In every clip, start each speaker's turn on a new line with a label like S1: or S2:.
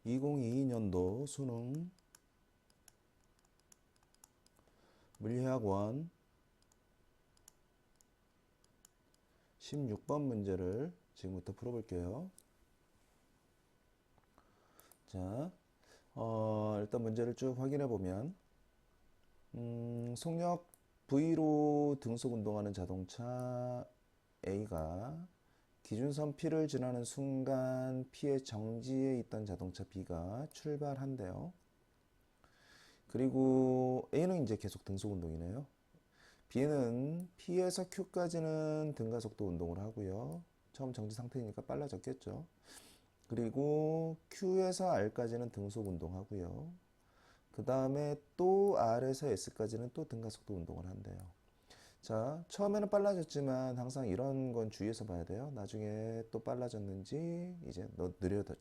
S1: 2022년도 수능 물리학원 16번 문제를 지금부터 풀어볼게요. 자, 일단 문제를 쭉 확인해 보면, 속력 V로 등속 운동하는 자동차 A가 기준선 P를 지나는 순간 P의 정지에 있던 자동차 B가 출발한대요. 그리고 A는 이제 계속 등속 운동이네요. B는 P에서 Q까지는 등가속도 운동을 하고요. 처음 정지 상태니까 빨라졌겠죠. 그리고 Q에서 R까지는 등속 운동하고요. 그 다음에 또 R에서 S까지는 또 등가속도 운동을 한대요. 자, 처음에는 빨라졌지만 항상 이런 건 주의해서 봐야 돼요. 나중에 또 빨라졌는지, 이제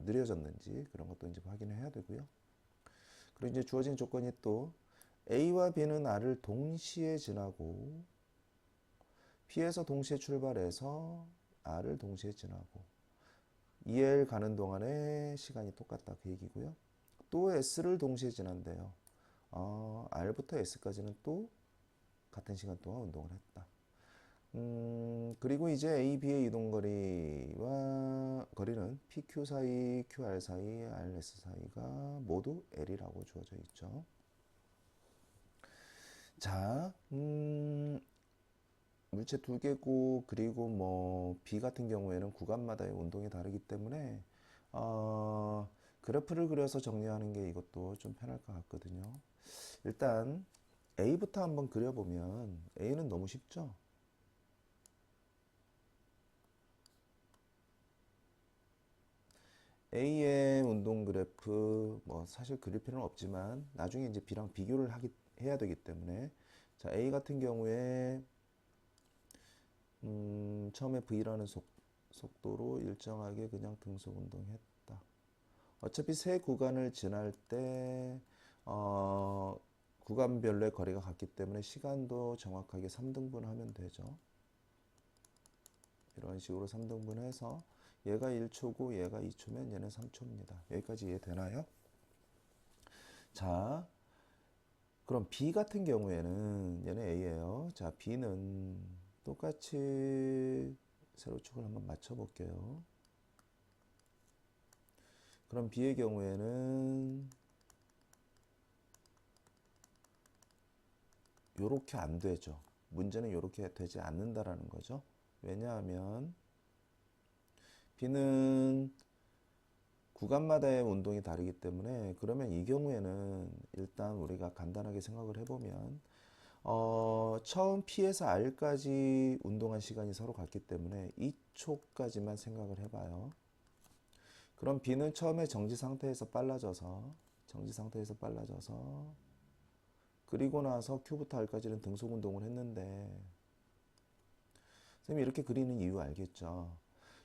S1: 느려졌는지 그런 것도 이제 확인해야 되고요. 그리고 이제 주어진 조건이 또 A와 B는 R을 동시에 지나고 P에서 동시에 출발해서 R을 동시에 지나고 EL 가는 동안에 시간이 똑같다 그 얘기고요. 또 S를 동시에 지난대요. R부터 S까지는 또 같은 시간 동안 운동을 했다. 그리고 이제 A, B의 이동 거리는 PQ 사이, QR 사이, RS 사이가 모두 L이라고 주어져 있죠. 자, 물체 두 개고, 그리고 뭐 B 같은 경우에는 구간마다의 운동이 다르기 때문에 그래프를 그려서 정리하는 게 이것도 좀 편할 것 같거든요. 일단 A부터 한번 그려보면 A는 너무 쉽죠? A의 운동 그래프 뭐 사실 그릴 필요는 없지만 나중에 이제 B랑 비교를 해야 되기 때문에, 자, A 같은 경우에 처음에 V라는 속도로 일정하게 그냥 등속 운동했다. 어차피 세 구간을 지날 때 구간별로의 거리가 같기 때문에 시간도 정확하게 3등분 하면 되죠. 이런 식으로 3등분 해서 얘가 1초고 얘가 2초면 얘는 3초입니다. 여기까지 이해되나요? 자, 그럼 B 같은 경우에는 얘는 A예요. 자, B는 똑같이 세로축을 한번 맞춰 볼게요. 그럼 B의 경우에는 요렇게 안 되죠. 문제는 요렇게 되지 않는다라는 거죠. 왜냐하면 B는 구간마다의 운동이 다르기 때문에, 그러면 이 경우에는 일단 우리가 간단하게 생각을 해보면 처음 P에서 R까지 운동한 시간이 서로 같기 때문에 2초까지만 생각을 해봐요. 그럼 B는 처음에 정지 상태에서 빨라져서 그리고 나서 Q부터 R까지는 등속 운동을 했는데, 선생님이 이렇게 그리는 이유 알겠죠?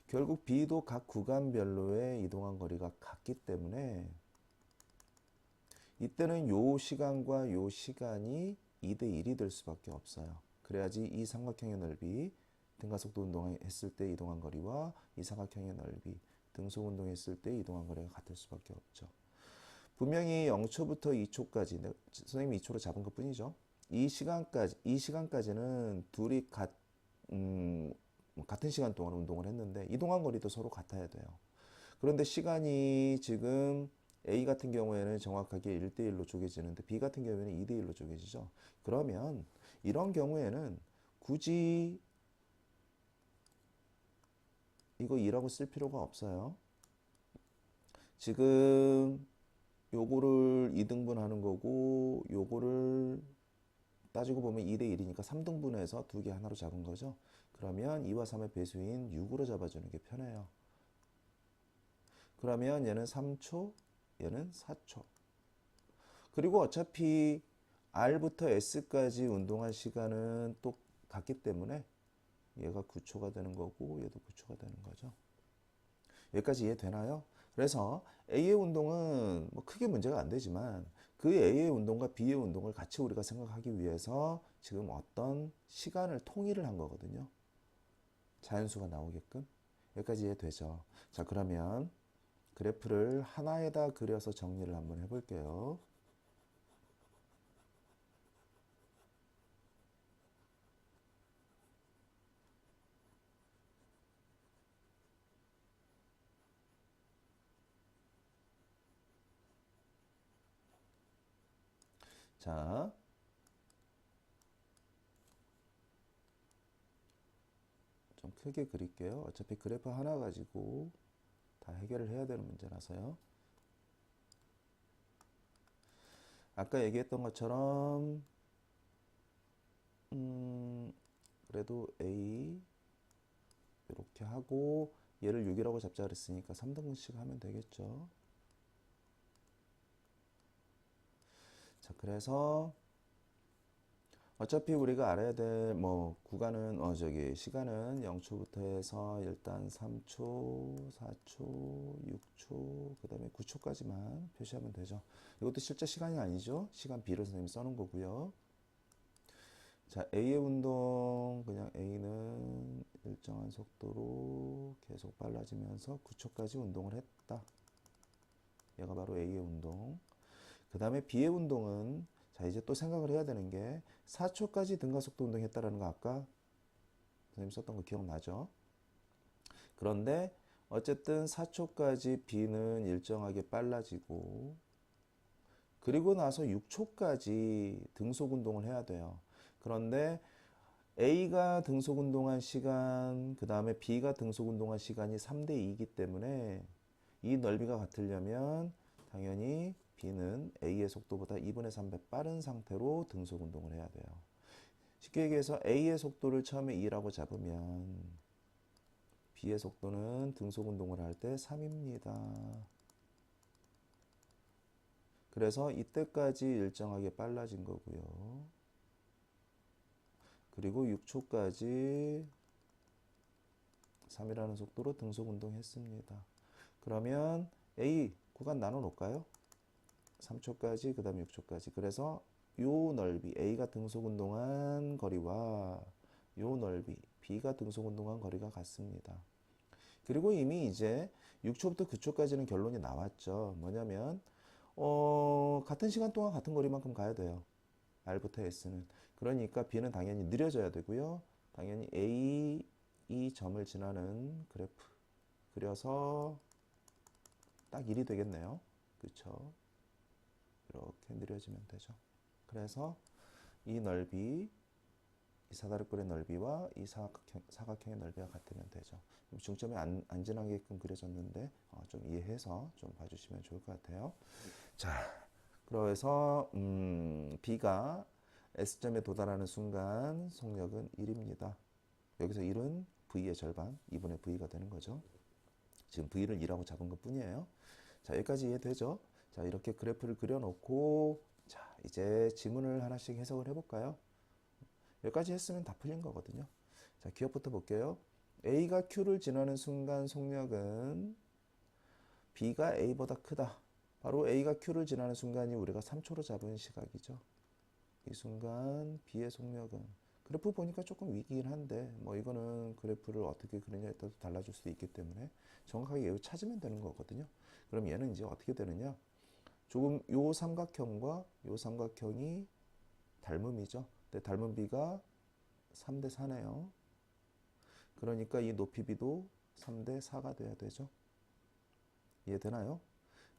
S1: 결국 B도 각 구간별로의 이동한 거리가 같기 때문에 이때는 요 시간과 요 시간이 2대 1이 될 수밖에 없어요. 그래야지 이 삼각형의 넓이, 등가속도 운동했을 때 이동한 거리와 이 삼각형의 넓이, 등속 운동했을 때 이동한 거리가 같을 수밖에 없죠. 분명히 0초부터 2초까지, 선생님이 2초로 잡은 것 뿐이죠. 이 시간까지는 둘이 같은 시간 동안 운동을 했는데 이동한 거리도 서로 같아야 돼요. 그런데 시간이 지금 A 같은 경우에는 정확하게 1대1로 쪼개지는데 B 같은 경우에는 2대1로 쪼개지죠. 그러면 이런 경우에는 굳이 이거 2라고 쓸 필요가 없어요. 지금 요거를 2등분 하는 거고 요거를 따지고 보면 2대1이니까 3등분해서 두 개 하나로 잡은 거죠. 그러면 2와 3의 배수인 6으로 잡아주는 게 편해요. 그러면 얘는 3초, 얘는 4초. 그리고 어차피 R부터 S까지 운동한 시간은 또 같기 때문에 얘가 9초가 되는 거고 얘도 9초가 되는 거죠. 여기까지 이해되나요? 그래서 A의 운동은 뭐 크게 문제가 안 되지만 그 A의 운동과 B의 운동을 같이 우리가 생각하기 위해서 지금 어떤 시간을 통일을 한 거거든요. 자연수가 나오게끔. 여기까지 이해되죠? 자, 그러면 그래프를 하나에다 그려서 정리를 한번 해볼게요. 자, 좀 크게 그릴게요. 어차피 그래프 하나 가지고 다 해결을 해야 되는 문제라서요. 아까 얘기했던 것처럼 그래도 A 이렇게 하고 얘를 6이라고 잡자 그랬으니까 3등분씩 하면 되겠죠. 자, 그래서 어차피 우리가 알아야 될 뭐 구간은 시간은 0초부터 해서 일단 3초, 4초, 6초, 그다음에 9초까지만 표시하면 되죠. 이것도 실제 시간이 아니죠. 시간 B를 선생님이 써놓은 거고요. 자, A의 운동, 그냥 A는 일정한 속도로 계속 빨라지면서 9초까지 운동을 했다. 얘가 바로 A의 운동. 그 다음에 B의 운동은, 자, 이제 또 생각을 해야 되는 게 4초까지 등가속도 운동했다라는 거 아까 선생님 썼던 거 기억나죠? 그런데 어쨌든 4초까지 B는 일정하게 빨라지고, 그리고 나서 6초까지 등속 운동을 해야 돼요. 그런데 A가 등속 운동한 시간, 그 다음에 B가 등속 운동한 시간이 3대 2이기 때문에 이 넓이가 같으려면 당연히 B는 A의 속도보다 2분의 3배 빠른 상태로 등속 운동을 해야 돼요. 쉽게 얘기해서 A의 속도를 처음에 2라고 잡으면 B의 속도는 등속 운동을 할 때 3입니다. 그래서 이때까지 일정하게 빨라진 거고요. 그리고 6초까지 3이라는 속도로 등속 운동했습니다. 그러면 A 구간 나눠 놓을까요? 3초까지 그 다음에 6초까지. 그래서 요 넓이 A가 등속 운동한 거리와 요 넓이 B가 등속 운동한 거리가 같습니다. 그리고 이미 이제 6초부터 9초까지는 결론이 나왔죠. 뭐냐면 같은 시간 동안 같은 거리만큼 가야 돼요. R부터 S는. 그러니까 B는 당연히 느려져야 되고요. 당연히 A 이 점을 지나는 그래프 그려서 딱 1이 되겠네요. 그렇죠? 이렇게 느려지면 되죠. 그래서 이 넓이, 이 사다리꼴의 넓이와 이 사각형의 넓이가 같으면 되죠. 중점이 안 지나게끔 그려졌는데 좀 이해해서 좀 봐주시면 좋을 것 같아요. 자, 그래서 B가 S점에 도달하는 순간 속력은 1입니다. 여기서 1은 V의 절반, 2분의 V가 되는 거죠. 지금 V를 2라고 잡은 것 뿐이에요. 자, 여기까지 이해되죠? 자, 이렇게 그래프를 그려놓고, 자, 이제 지문을 하나씩 해석을 해볼까요? 여기까지 했으면 다 풀린 거거든요. 자, 기억부터 볼게요. A가 Q를 지나는 순간 속력은 B가 A보다 크다. 바로 A가 Q를 지나는 순간이 우리가 3초로 잡은 시각이죠. 이 순간 B의 속력은 그래프 보니까 조금 위기긴 한데 뭐 이거는 그래프를 어떻게 그리냐에 따라 달라질 수도 있기 때문에 정확하게 얘를 찾으면 되는 거거든요. 그럼 얘는 이제 어떻게 되느냐? 조금 요 삼각형과 요 삼각형이 닮음이죠. 근데 닮은 비가 3대 4네요. 그러니까 이 높이 비도 3대 4가 돼야 되죠. 이해되나요?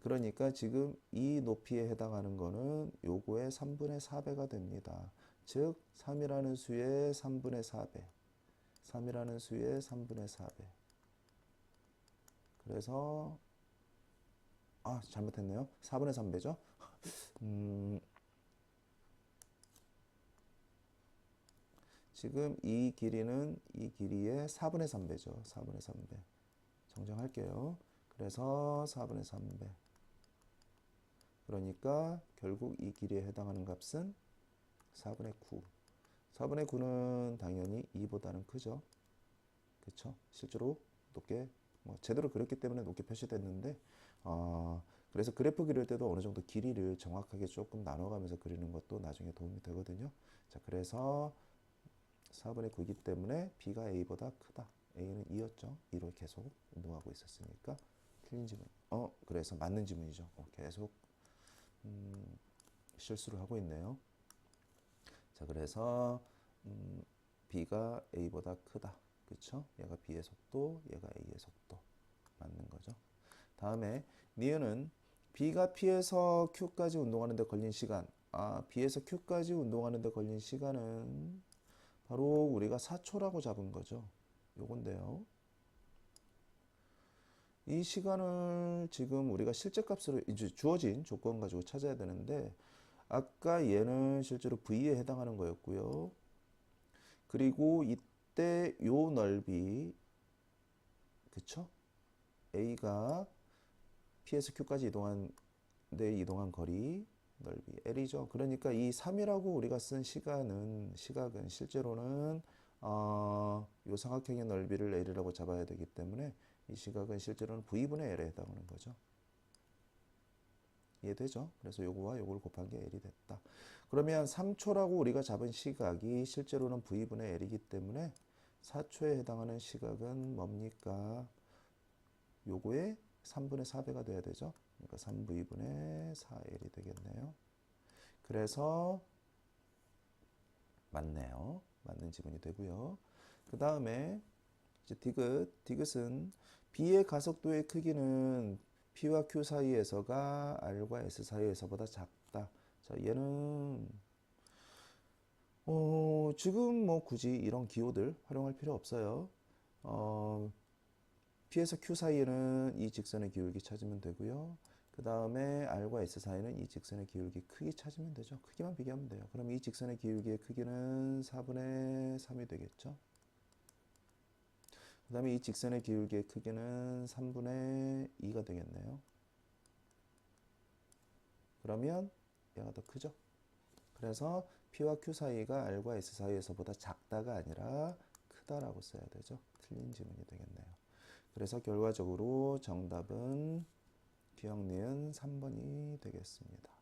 S1: 그러니까 지금 이 높이에 해당하는 거는 요거의 3분의 4배가 됩니다. 즉 3이라는 수의 3분의 4배 3이라는 수의 3분의 4배 그래서 잘못했네요. 4분의 3배죠. 지금 이 길이는 이 길이의 4분의 3배죠. 4분의 3배 정정할게요. 그래서 4분의 3배 그러니까 결국 이 길이에 해당하는 값은 4분의 9 4분의 9는 당연히 2보다는 크죠. 그렇죠? 실제로 높게 제대로 그렸기 때문에 높게 표시됐는데 그래서 그래프 그릴 때도 어느 정도 길이를 정확하게 조금 나눠가면서 그리는 것도 나중에 도움이 되거든요. 자, 그래서 4분의 9이기 때문에 B가 A보다 크다. A는 2였죠. 2로 계속 운동하고 있었으니까 틀린 지문. 그래서 맞는 지문이죠. 계속 실수를 하고 있네요. 자, 그래서 B가 A보다 크다. 그쵸? 얘가 B의 속도, 얘가 A의 속도. 맞는 거죠. 다음에 니은은 B가 P에서 Q까지 운동하는데 걸린 시간. B에서 Q까지 운동하는데 걸린 시간은 바로 우리가 4초라고 잡은 거죠. 요건데요. 이 시간을 지금 우리가 실제 값으로 이제 주어진 조건 가지고 찾아야 되는데 아까 얘는 실제로 V에 해당하는 거였고요. 그리고 이때 요 넓이 그쵸? A가 P에서 Q까지 이동한 거리 넓이 L이죠. 그러니까 이 3이라고 우리가 쓴 시각은 실제로는 요 삼각형의 넓이를 L이라고 잡아야 되기 때문에 이 시각은 실제로는 V분의 L에 해당하는 거죠. 이해되죠? 그래서 요거와 요걸 곱한 게 L이 됐다. 그러면 3초라고 우리가 잡은 시각이 실제로는 V분의 L이기 때문에 4초에 해당하는 시각은 뭡니까? 요거의 3분의 4배가 돼야 되죠. 그러니까 3V분의 4L이 되겠네요. 그래서 맞네요. 맞는 지문이 되고요. 그 다음에 이제 디귿은 B의 가속도의 크기는 P와 Q 사이에서가 R과 S 사이에서보다 작다. 자, 얘는 지금 뭐 굳이 이런 기호들 활용할 필요 없어요. P에서 Q 사이에는 이 직선의 기울기 찾으면 되고요. 그 다음에 R과 S 사이는 이 직선의 기울기 크기 찾으면 되죠. 크기만 비교하면 돼요. 그럼 이 직선의 기울기의 크기는 4분의 3이 되겠죠. 그 다음에 이 직선의 기울기의 크기는 3분의 2가 되겠네요. 그러면 얘가 더 크죠. 그래서 P와 Q 사이가 R과 S 사이에서보다 작다가 아니라 크다라고 써야 되죠. 틀린 지문이 되겠네요. 그래서 결과적으로 정답은 기억 니은 3번이 되겠습니다.